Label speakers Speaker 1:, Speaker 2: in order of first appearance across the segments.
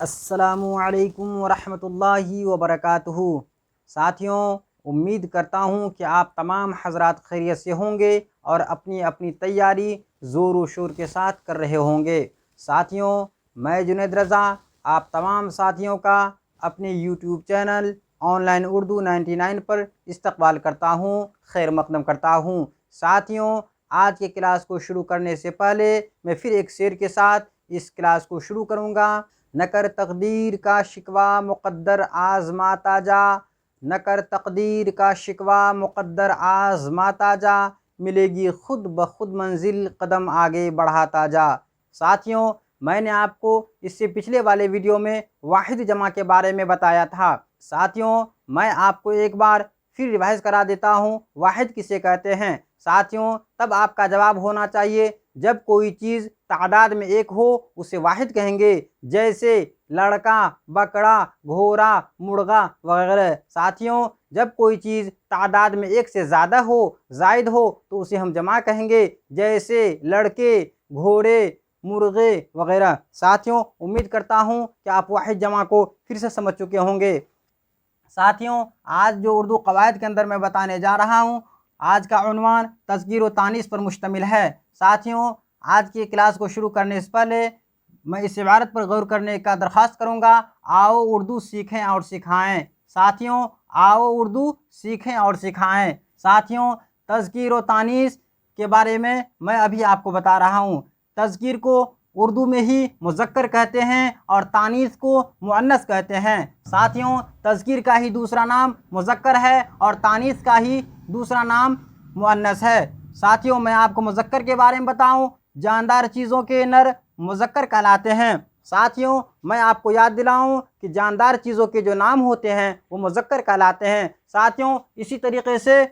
Speaker 1: अस्सलामुअलैकुम वरहमतुल्लाहि वबरकातुहू। साथियों, उम्मीद करता हूँ कि आप तमाम हज़रात खैरियत से होंगे और अपनी अपनी तैयारी ज़ोर व शोर के साथ कर रहे होंगे। साथियों, मैं जुनैद रज़ा आप तमाम साथियों का अपने यूट्यूब चैनल ऑनलाइन उर्दू 99 पर इस्तकबाल करता हूँ, खैर मक़दम करता हूँ। साथियों, आज के क्लास को शुरू करने से पहले मैं फिर एक शेर के साथ इस क्लास को शुरू करूँगा। न कर तकदीर का शिकवा मुक़द्दर आज़माता जा, न कर तकदीर का शिकवा मुक़द्दर आज़माता जा, मिलेगी खुद ब खुद मंजिल कदम आगे बढ़ाता जा। साथियों, मैंने आपको इससे पिछले वाले वीडियो में वाहिद जमा के बारे में बताया था। साथियों, मैं आपको एक बार फिर रिवाइज करा देता हूँ, वाहिद किसे कहते हैं। साथियों, तब आपका जवाब होना चाहिए जब कोई चीज़ तादाद में एक हो उसे वाहिद कहेंगे, जैसे लड़का, बकरा, घोड़ा, मुर्गा वगैरह। साथियों, जब कोई चीज़ तादाद में एक से ज़्यादा हो, ज़ायद हो, तो उसे हम जमा कहेंगे, जैसे लड़के, घोड़े, मुर्गे वगैरह। साथियों, उम्मीद करता हूँ कि आप वाहिद जमा को फिर से समझ चुके होंगे। साथियों, आज जो उर्दू कवायद के अंदर मैं बताने जा रहा हूँ, आज का उन्वान तज़कीर व तानीस पर मुश्तमिल है। साथियों, आज की क्लास को शुरू करने से पहले मैं इस इबारत पर गौर करने का दरख्वास्त करूँगा, आओ उर्दू सीखें और सिखाएँ। साथियों, आओ उर्दू सीखें और सिखाएँ। साथियों, तज़कीर व तानीस के बारे में मैं अभी आपको बता रहा हूँ। तज़कीर को उर्दू में ही मुज़क्कर कहते हैं और तानीस को मुअन्नस कहते हैं। साथियों, तज़कीर का ही दूसरा नाम मुज़क्कर है और तानीस का ही दूसरा नाम मुअन्नस है। साथियों, मैं आपको मुज़क्कर के बारे में बताऊं, जानदार चीज़ों के नर मुज़क्कर कहलाते हैं। साथियों, मैं आपको याद दिलाऊं कि जानदार चीज़ों के जो नाम होते हैं वो मुज़क्कर कहलाते हैं। साथियों, इसी तरीके से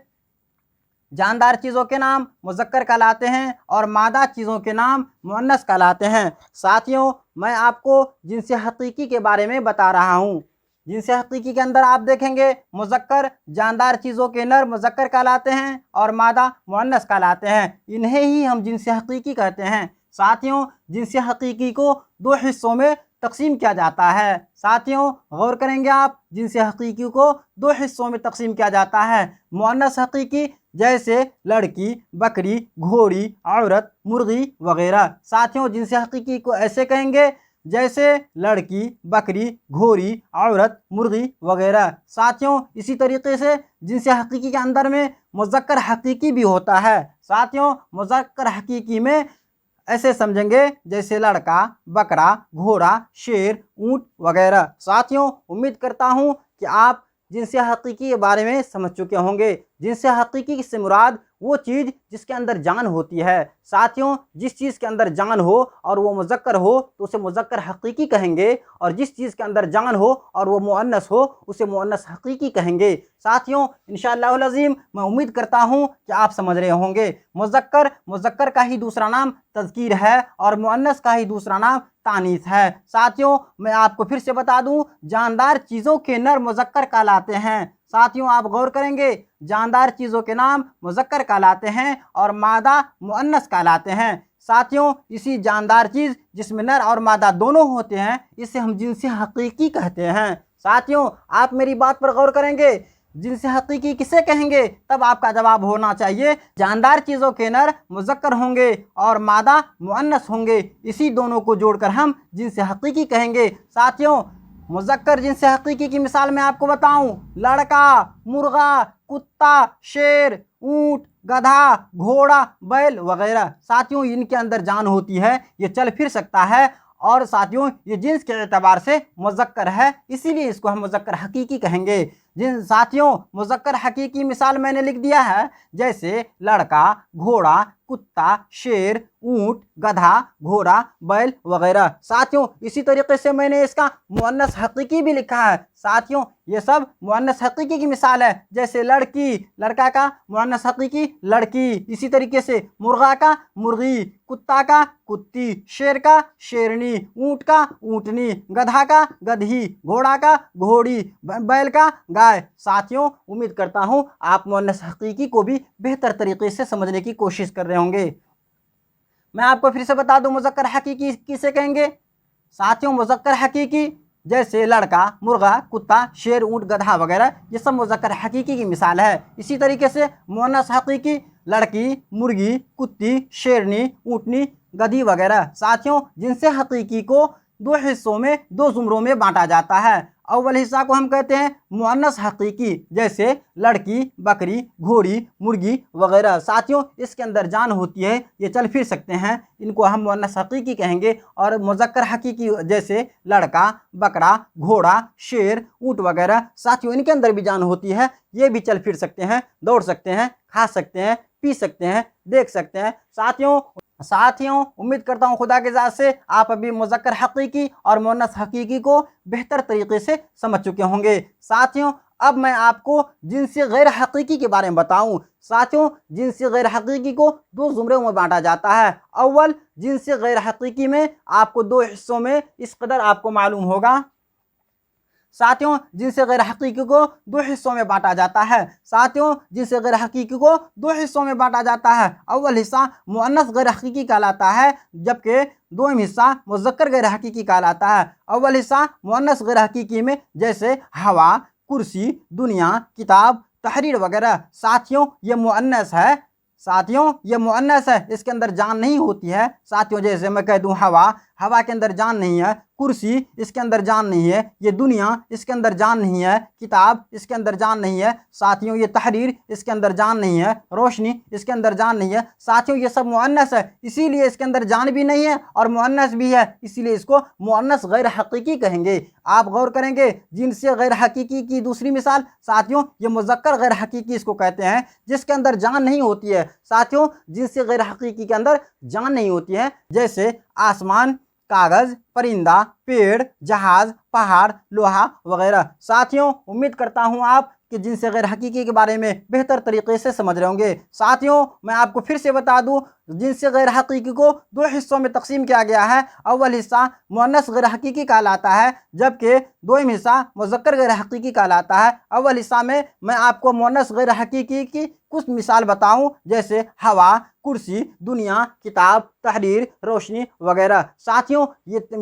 Speaker 1: जानदार चीज़ों के नाम मुज़क्कर कहलाते हैं और मादा चीज़ों के नाम मुअन्नस कहलाते हैं। साथियों, मैं आपको जिनसे हकीकी के बारे में बता रहा हूँ। जिनसे हकीकी के अंदर आप देखेंगे मुज़क्कर जानदार चीज़ों के नर मुज़क्कर कहलाते हैं और मादा मुअन्नस कहलाते हैं। इन्हें ही हम जिनसे हकीकी कहते हैं। साथियों, जिनसे हकीकी को दो हिस्सों में तकसीम किया जाता है। साथियों, गौर करेंगे आप, जिनसे हकीकी को दो हिस्सों में तकसीम किया जाता है। मुअन्नस हकीकी जैसे लड़की, बकरी, घोड़ी, औरत, मुर्गी वगैरह। साथियों, जिनसे हकीकी को ऐसे कहेंगे जैसे लड़की, बकरी, घोड़ी, औरत, मुर्गी वगैरह। साथियों, इसी तरीके से जिनसे हकीकी के अंदर में मुज़क्कर हकीकी भी होता है। साथियों, मुज़क्कर हकीकी में ऐसे समझेंगे जैसे लड़का, बकरा, घोड़ा, शेर, ऊँट वगैरह। साथियों, उम्मीद करता हूँ कि आप जिनसे हकीकी के बारे में समझ चुके होंगे। जिनसे हकीकी से मुराद वो चीज़ जिसके अंदर जान होती है। साथियों, जिस चीज़ के अंदर जान हो और वो मुज़क्कर हो तो उसे मुज़क्कर हकीकी कहेंगे, और जिस चीज़ के अंदर जान हो और वो मुअन्नस हो उसे मुअन्नस हकीकी कहेंगे। साथियों, इंशाअल्लाहुल अज़ीम मैं उम्मीद करता हूँ कि आप समझ रहे होंगे। मुज़क्कर का ही दूसरा नाम तज़कीर है और मुअन्नस का ही दूसरा नाम तानीस है। साथियों, मैं आपको फिर से बता दूं, जानदार चीज़ों के नर मुज़क्कर कहलाते हैं। साथियों, आप गौर करेंगे, जानदार चीज़ों के नाम मुज़क्कर कहलाते हैं और मादा मुअन्नस कहलाते हैं। साथियों, इसी जानदार चीज़ जिसमें नर और मादा दोनों होते हैं, इसे हम जिनसे हकीकी कहते हैं। साथियों, आप मेरी बात पर गौर करेंगे, जिनसे हकीकी किसे कहेंगे, तब आपका जवाब होना चाहिए जानदार चीज़ों के नर मुज़क्कर होंगे और मादा मुअन्नस होंगे। इसी दोनों को जोड़कर हम जिनसे हकीकी कहेंगे। साथियों, मुज़क्कर जिनसे हकीकी की मिसाल मैं आपको बताऊं, लड़का, मुर्गा, कुत्ता, शेर, ऊँट, गधा, घोड़ा, बैल वगैरह। साथियों, इनके अंदर जान होती है, ये चल फिर सकता है, और साथियों ये जिन्स के एतबार से मुज़क्कर है, इसीलिए इसको हम मुज़क्कर हकीकी कहेंगे। जिन साथियों, मुज़क्कर हकीकी मिसाल मैंने लिख दिया है, जैसे लड़का, घोड़ा, कुत्ता, शेर, ऊँट, गधा, घोड़ा, बैल वगैरह। साथियों, इसी तरीके से मैंने इसका मुअन्नस हकीकी भी लिखा है। साथियों, ये सब मुअन्नस हकीकी की मिसाल है, जैसे लड़की, लड़का का मुअन्नस हकीकी लड़की। इसी तरीके से मुर्गा का मुर्गी, कुत्ता का कुत्ती, शेर का शेरनी, ऊँट का ऊँटनी, गधा का गधी, घोड़ा का घोड़ी, बैल का गाय। साथियों, उम्मीद करता हूँ आप मुअन्नस हकीकी को भी बेहतर तरीके से समझने की कोशिश कर रहे होंगे। मैं आपको फिर से बता दूं, मुज़क्कर हकीकी किसे कहेंगे। साथियों मुज़क्कर हकीकी जैसे लड़का, मुर्गा, कुत्ता, शेर, ऊँट, गधा वगैरह ये सब मुज़क्कर हकीकी की मिसाल है। इसी तरीके से मुअन्नस हकीकी लड़की, मुर्गी, कुत्ती, शेरनी, ऊँटनी, गधी वगैरह। साथियों जिनसे हकीकी को दो हिस्सों में, दो ज़ुमरों में बांटा जाता है। अव्वल हिस्सा को हम कहते हैं मुअन्नस हकीकी जैसे लड़की, बकरी, घोड़ी, मुर्गी वगैरह। साथियों इसके अंदर जान होती है, ये चल फिर सकते हैं, इनको हम मुअन्नस हकीकी कहेंगे। और मुज़क्कर हकीकी जैसे लड़का, बकरा, घोड़ा, शेर, ऊँट वगैरह। साथियों इनके अंदर भी जान होती है, ये भी चल फिर सकते हैं, दौड़ सकते हैं, खा सकते हैं, पी सकते हैं, देख सकते हैं। साथियों उम्मीद करता हूँ खुदा के ज़ात से आप अभी मुज़क्कर हकीकी और मुअन्नस हकीकी को बेहतर तरीके से समझ चुके होंगे। साथियों अब मैं आपको जिनसे गैर हकीकी के बारे में बताऊं। साथियों जिनसे गैर हकीकी को दो ज़ुमरों में बांटा जाता है। अव्वल जिनसे गैर हकीकी में आपको दो हिस्सों में इस कदर आपको मालूम होगा। साथियों जिनसे गैर हकीकी को दो हिस्सों में बांटा जाता है। साथियों जिनसे गैर हकीकी को दो हिस्सों में बांटा जाता है। अव्वल हिस्सा मुअन्नस गैर हकीकी कहलाता है, जबकि दोम हिस्सा मुज़क्कर गैर हकीकी कहलाता है। अव्वल हिस्सा मुअन्नस गैर हकीकी में जैसे हवा, कुर्सी, दुनिया, किताब, तहरीर वगैरह। साथियों ये मुअन्नस है, साथियों ये मुअन्नस है, इसके अंदर जान नहीं होती है। साथियों जैसे मैं कह दूं हवा, हवा के अंदर जान नहीं है। कुर्सी इसके अंदर जान नहीं है। ये दुनिया इसके अंदर जान नहीं है। किताब इसके अंदर जान नहीं है। साथियों ये तहरीर इसके अंदर जान नहीं है। रोशनी इसके अंदर जान नहीं है। साथियों ये सब मुअन्नस है, इसीलिए इसके अंदर जान भी नहीं है और मुअन्नस भी है, इसीलिए इसको मुअन्नस गैर हकीकी कहेंगे। आप गौर करेंगे जिनसे गैर हकीकी की दूसरी मिसाल। साथियों ये मुज़क्कर गैर हकीकी इसको कहते हैं जिसके अंदर जान नहीं होती है। साथियों जिनसे गैर हकीकी के अंदर जान नहीं होती है जैसे आसमान, कागज, परिंदा, पेड़, जहाज, पहाड़, लोहा वगैरह। साथियों उम्मीद करता हूं आप कि जिनसे गैर हकीकी के बारे में बेहतर तरीके से समझ रहे होंगे। साथियों मैं आपको फिर से बता दूं जिनसे गैर हकीकी को दो हिस्सों में तकसीम किया गया है। अव्वल हिस्सा मुअन्नस गैर हकीकी कहलाता है, जबकि दोम हिस्सा मुज़क्कर गैर हकीकी कहलाता है। अव्वल हिस्सा में मैं आपको मुअन्नस गैर हकीकी की कुछ मिसाल बताऊं जैसे हवा, कुर्सी, दुनिया, किताब, तहरीर, रोशनी वगैरह। साथियों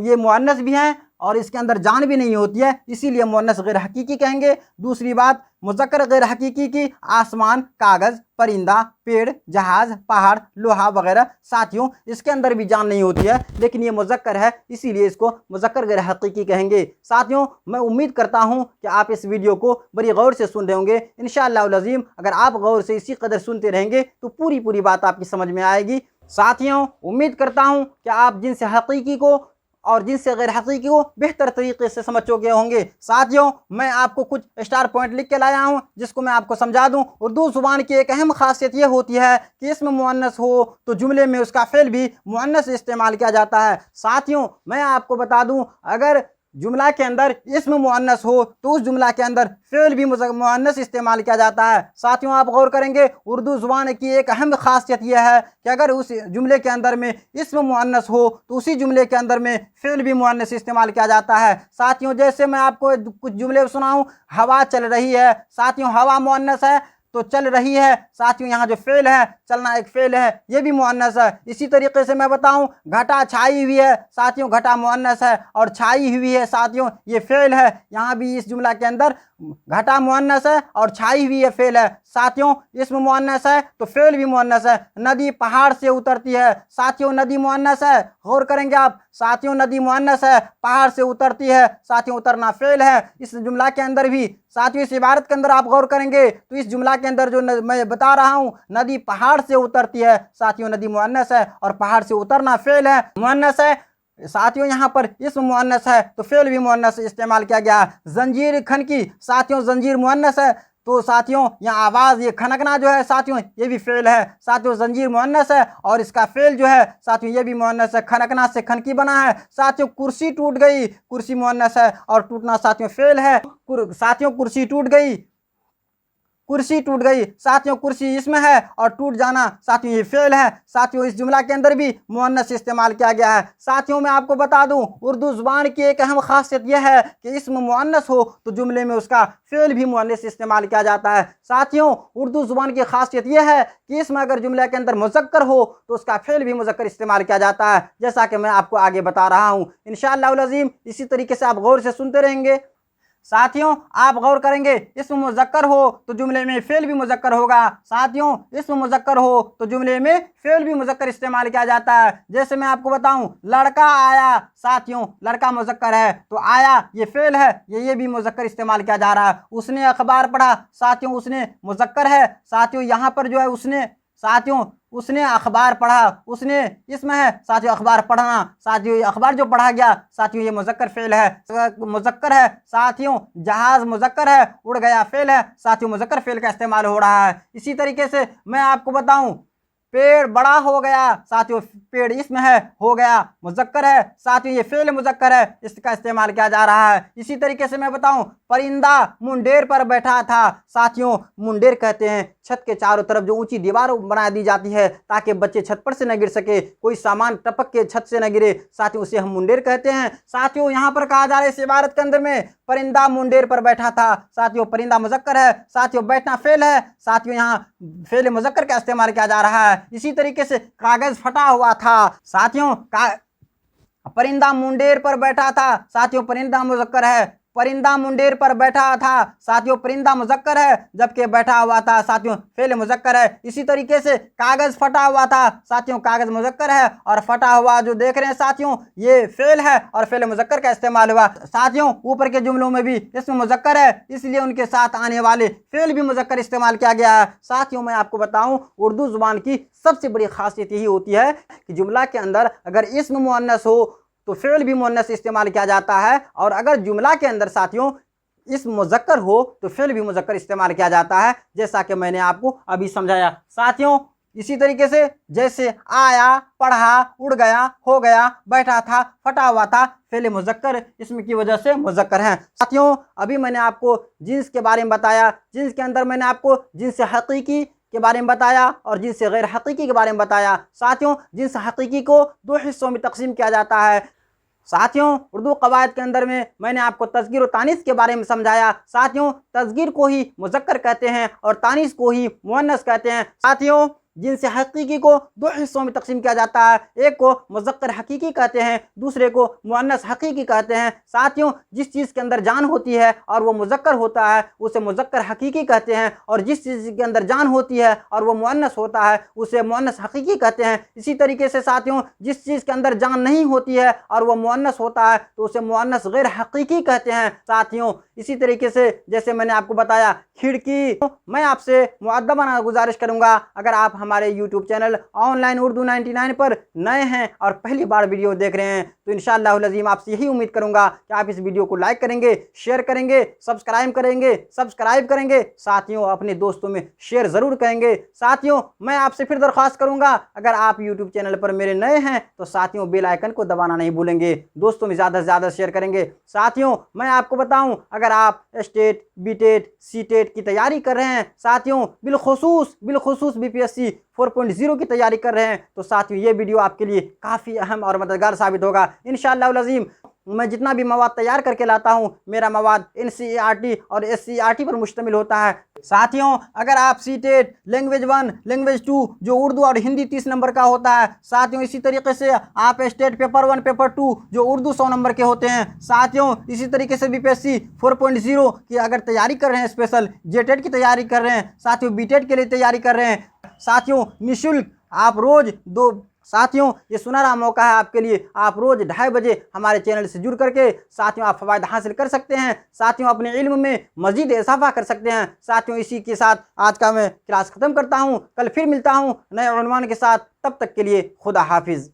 Speaker 1: ये मुअन्नस भी हैं और इसके अंदर जान भी नहीं होती है, इसीलिए मुअन्नस गैर हकीकी कहेंगे। दूसरी बात मुज़क्कर गैर हकीकी की आसमान, कागज़, परिंदा, पेड़, जहाज, पहाड़, लोहा वगैरह। साथियों इसके अंदर भी जान नहीं होती है, लेकिन ये मुज़क्कर है, इसीलिए इसको मुज़क्कर गैर हकीकी कहेंगे। साथियों मैं उम्मीद करता हूँ कि आप इस वीडियो को बड़ी गौर से सुन रहे होंगे। इंशाअल्लाह अज़ीम अगर आप गौर से इसी कदर सुनते रहेंगे तो पूरी बात आपकी समझ में आएगी। साथियों उम्मीद करता हूँ कि आप जिनसे हकीकी को और जिनसे गैर हकीकी को बेहतर तरीके से समझ चुके होंगे। साथियों मैं आपको कुछ स्टार पॉइंट लिख के लाया हूं जिसको मैं आपको समझा दूं। उर्दू ज़ुबान की एक अहम खासियत ये होती है कि इसमें मुअन्नस हो तो जुमले में उसका फ़ेल भी मुअन्नस इस्तेमाल किया जाता है। साथियों मैं आपको बता दूं अगर जुमला के अंदर इस्म मुअन्नस हो तो उस जुमला के अंदर फ़ेल भी मुअन्नस इस्तेमाल किया जाता है। साथियों आप गौर करेंगे उर्दू ज़ुबान की एक अहम खासियत यह है कि अगर उस जुमले के अंदर में इस्म मुअन्नस हो तो उसी जुमले के अंदर में फ़ेल भी मुअन्नस इस्तेमाल किया जाता है। साथियों जैसे मैं आपको कुछ जुमले सुनाऊं, हवा चल रही है। साथियों हवा मुअन्नस है तो चल रही है। साथियों यहाँ जो फ़ेल है, चलना एक फ़ेल है, ये भी मुअन्नस है। इसी तरीके से मैं बताऊं घटा छाई हुई है। साथियों घटा मुअन्नस है और छाई हुई है साथियों ये फ़ेल है। यहाँ भी इस जुमला के अंदर घटा मुअन्नस है और छाई हुई है फ़ेल है। साथियों इसमें मुअन्नस है तो फ़ेल भी मुअन्नस है। नदी पहाड़ से उतरती है। साथियों नदी मुअन्नस है, गौर करेंगे आप। साथियों नदी मुअन्नस है, पहाड़ से उतरती है। साथियों उतरना फ़ेल है इस जुमला के अंदर भी। साथियों इस इबारत के अंदर आप गौर करेंगे तो इस जुमला के अंदर जो मैं बता रहा हूँ नदी पहाड़ से उतरती है। साथियों नदी मुअन्नस है और पहाड़ से उतरना फ़ेल है, मुअन्नस है। साथियों यहाँ पर इस्म मुअन्नस है तो फ़ेल भी मुअन्नस इस्तेमाल किया गया। जंजीर खनकी। साथियों जंजीर मुअन्नस है तो साथियों यहाँ आवाज़ ये खनकना जो है साथियों ये भी फ़ेल है। साथियों जंजीर मुअन्नस है और इसका फ़ेल जो है साथियों ये भी मुअन्नस है, खनकना से खनकी बना है। साथियों कुर्सी टूट गई, कुर्सी मुअन्नस है और टूटना साथियों फ़ेल है। साथियों कुर्सी टूट गई, कुर्सी टूट गई। साथियों कुर्सी इसम है और टूट जाना साथियों ये फेल है। साथियों इस जुमला के अंदर भी मुअन्नस इस्तेमाल किया गया है। साथियों मैं आपको बता दूं उर्दू ज़ुबान की एक अहम खासियत यह है कि इसम मुअन्नस हो तो जुमले में उसका फेल भी मुअन्नस इस्तेमाल किया जाता है। साथियों उर्दू ज़ुबान की खासियत यह है कि इसमें अगर जुमले के अंदर मुज़क्कर हो तो उसका फेल भी मुज़क्कर इस्तेमाल किया जाता है, जैसा कि मैं आपको आगे बता रहा हूँ इंशाअल्लाह अज़ीम। इसी तरीके से आप गौर से सुनते रहेंगे। साथियों आप गौर करेंगे इसम मुज़क्कर हो तो जुमले में फेल भी मुज़क्कर होगा। साथियों इसम मुज़क्कर हो तो जुमले में फेल भी मुज़क्कर इस्तेमाल किया जाता है। जैसे मैं आपको बताऊं लड़का आया। साथियों लड़का मुज़क्कर है तो आया ये फेल है, ये भी मुज़क्कर इस्तेमाल किया जा रहा है। उसने अखबार पढ़ा। साथियों उसने मुज़क्कर है। साथियों यहाँ पर जो है उसने, साथियों उसने अखबार पढ़ा, उसने इसमें है। साथियों अखबार पढ़ना, साथियों अखबार जो पढ़ा गया साथियों ये मुज़क्कर फेल है, मुज़क्कर है। साथियों जहाज मुज़क्कर है, उड़ गया फेल है। साथियों मुज़क्कर फेल का इस्तेमाल हो रहा है। इसी तरीके से मैं आपको बताऊं पेड़ बड़ा हो गया। साथियों पेड़ इसमें है, हो गया मुज़क्कर है। साथियों ये फेल मुज़क्कर है, इसका इस्तेमाल किया जा रहा है। इसी तरीके से मैं बताऊं परिंदा मुंडेर पर बैठा था। साथियों मुंडेर कहते हैं छत के चारों तरफ जो ऊंची दीवार बना दी जाती है ताकि बच्चे छत पर से न गिर सके, कोई सामान टपक के छत से न गिरे। साथियों उसे हम मुंडेर कहते हैं। साथियों यहाँ पर कहा जा रहा है इस इबारत के अंदर में परिंदा मुंडेर पर बैठा था। साथियों परिंदा मुज़क्कर है, साथियों बैठना फेल है। साथियों यहाँ फेल मुज़क्कर का इस्तेमाल किया जा रहा है। इसी तरीके से कागज फटा हुआ था। साथियों परिंदा मुंडेर पर बैठा था। साथियों परिंदा मुज़क्कर है, परिंदा मुंडेर पर बैठा था। साथियों परिंदा मुज़क्कर है जबकि बैठा हुआ था साथियों फेल मुज़क्कर है। इसी तरीके से कागज फटा हुआ था। साथियों कागज मुज़क्कर है और फटा हुआ जो देख रहे हैं साथियों ये फेल है और फेल मुज़क्कर का इस्तेमाल हुआ। साथियों ऊपर के जुमलों में भी इसमें मुज़क्कर है इसलिए उनके साथ आने वाले फेल भी मुज़क्कर इस्तेमाल किया गया है। साथियों मैं आपको बताऊं उर्दू ज़ुबान की सबसे बड़ी खासियत यही होती है कि जुमला के अंदर अगर इस्म मुअन्नस हो तो फेल भी मुअन्नस इस्तेमाल किया जाता है, और अगर जुमला के अंदर साथियों इस मुज़क्कर हो तो फेल भी मुज़क्कर इस्तेमाल किया जाता है, जैसा कि मैंने आपको अभी समझाया। साथियों इसी तरीके से जैसे आया, पढ़ा, उड़ गया, हो गया, बैठा था, फटा हुआ था, फेल मुज़क्कर इसमें की वजह से मुज़क्कर हैं। साथियों अभी मैंने आपको जिन्स के बारे में बताया। जिन्स के अंदर मैंने आपको जिन्स हकीकी के बारे में बताया और जिन्स गैर हकीकी के बारे में बताया। साथियों जिन्स हकीकी को दो हिस्सों में तकसीम किया जाता है। साथियों उर्दू कवायद के अंदर में मैंने आपको तस्गीर और तानीस के बारे में समझाया। साथियों तस्गीर को ही मुज़क्कर कहते हैं और तानीस को ही मुअन्नस कहते हैं। साथियों जिनसे हकीकी को दो हिस्सों में तकसीम किया जाता है, एक को मुज़क्कर हकीकी कहते हैं, दूसरे को मुअन्नस हकीकी कहते हैं। साथियों जिस चीज़ के अंदर जान होती है और वो मुज़क्कर होता है उसे मुज़क्कर हकीकी कहते हैं, और जिस चीज़ के अंदर जान होती है और वो मुअन्नस होता है उसे मुअन्नस हकीकी कहते हैं। इसी तरीके से साथियों जिस चीज़ के अंदर जान नहीं होती है और वो मुअन्नस होता है तो उसे मुअन्नस गैर हकीकी कहते हैं। साथियों इसी तरीके से जैसे मैंने आपको बताया खिड़की, मैं आपसे मुअद्दबाना गुजारिश करूँगा अगर आप हमारे YouTube चैनल ऑनलाइन उर्दू 99 पर नए हैं और पहली बार वीडियो देख रहे हैं तो इंशाअल्लाह अज़ीम आपसे यही उम्मीद करूंगा कि आप इस वीडियो को लाइक करेंगे, शेयर करेंगे, सब्सक्राइब करेंगे। साथियों अपने दोस्तों में शेयर ज़रूर करेंगे। साथियों मैं आपसे फिर दरख्वास्त करूंगा अगर आप YouTube चैनल पर मेरे नए हैं तो साथियों बेल आइकन को दबाना नहीं भूलेंगे, दोस्तों में ज़्यादा से ज़्यादा शेयर करेंगे। साथियों मैं आपको बताऊँ अगर आप स्टेट, बीटेट, सीटेट की तैयारी कर रहे हैं, साथियों बिलखुसूस BPSC 4.0 की तैयारी कर रहे हैं तो साथियों ये वीडियो आपके लिए काफ़ी अहम और मददगार साबित होगा इंशाअल्लाह अज़ीम। मैं जितना भी मवाद तैयार करके लाता हूँ मेरा मवाद NCERT और SCERT पर मुश्तमिल होता है। साथियों अगर आप सीटेट लैंग्वेज 1, लैंग्वेज 2 जो उर्दू और हिंदी 30 नंबर का होता है, साथियों इसी तरीके से आप स्टेट पेपर 1, पेपर 2 जो उर्दू 100 नंबर के होते हैं, साथियों इसी तरीके से BPSC 4.0 की अगर तैयारी कर रहे हैं, स्पेशल जेटेट की तैयारी कर रहे हैं, साथियों बीटेट के लिए तैयारी कर रहे हैं, साथियों निःशुल्क आप रोज़ साथियों ये सुनहरा मौका है आपके लिए, आप रोज़ 2:30 बजे हमारे चैनल से जुड़ करके साथियों आप फ़वाइद हासिल कर सकते हैं। साथियों अपने इल्म में मज़ीद इज़ाफ़ा कर सकते हैं। साथियों इसी के साथ आज का मैं क्लास ख़त्म करता हूँ, कल फिर मिलता हूँ नए उन्वान के साथ, तब तक के लिए खुदा हाफिज़।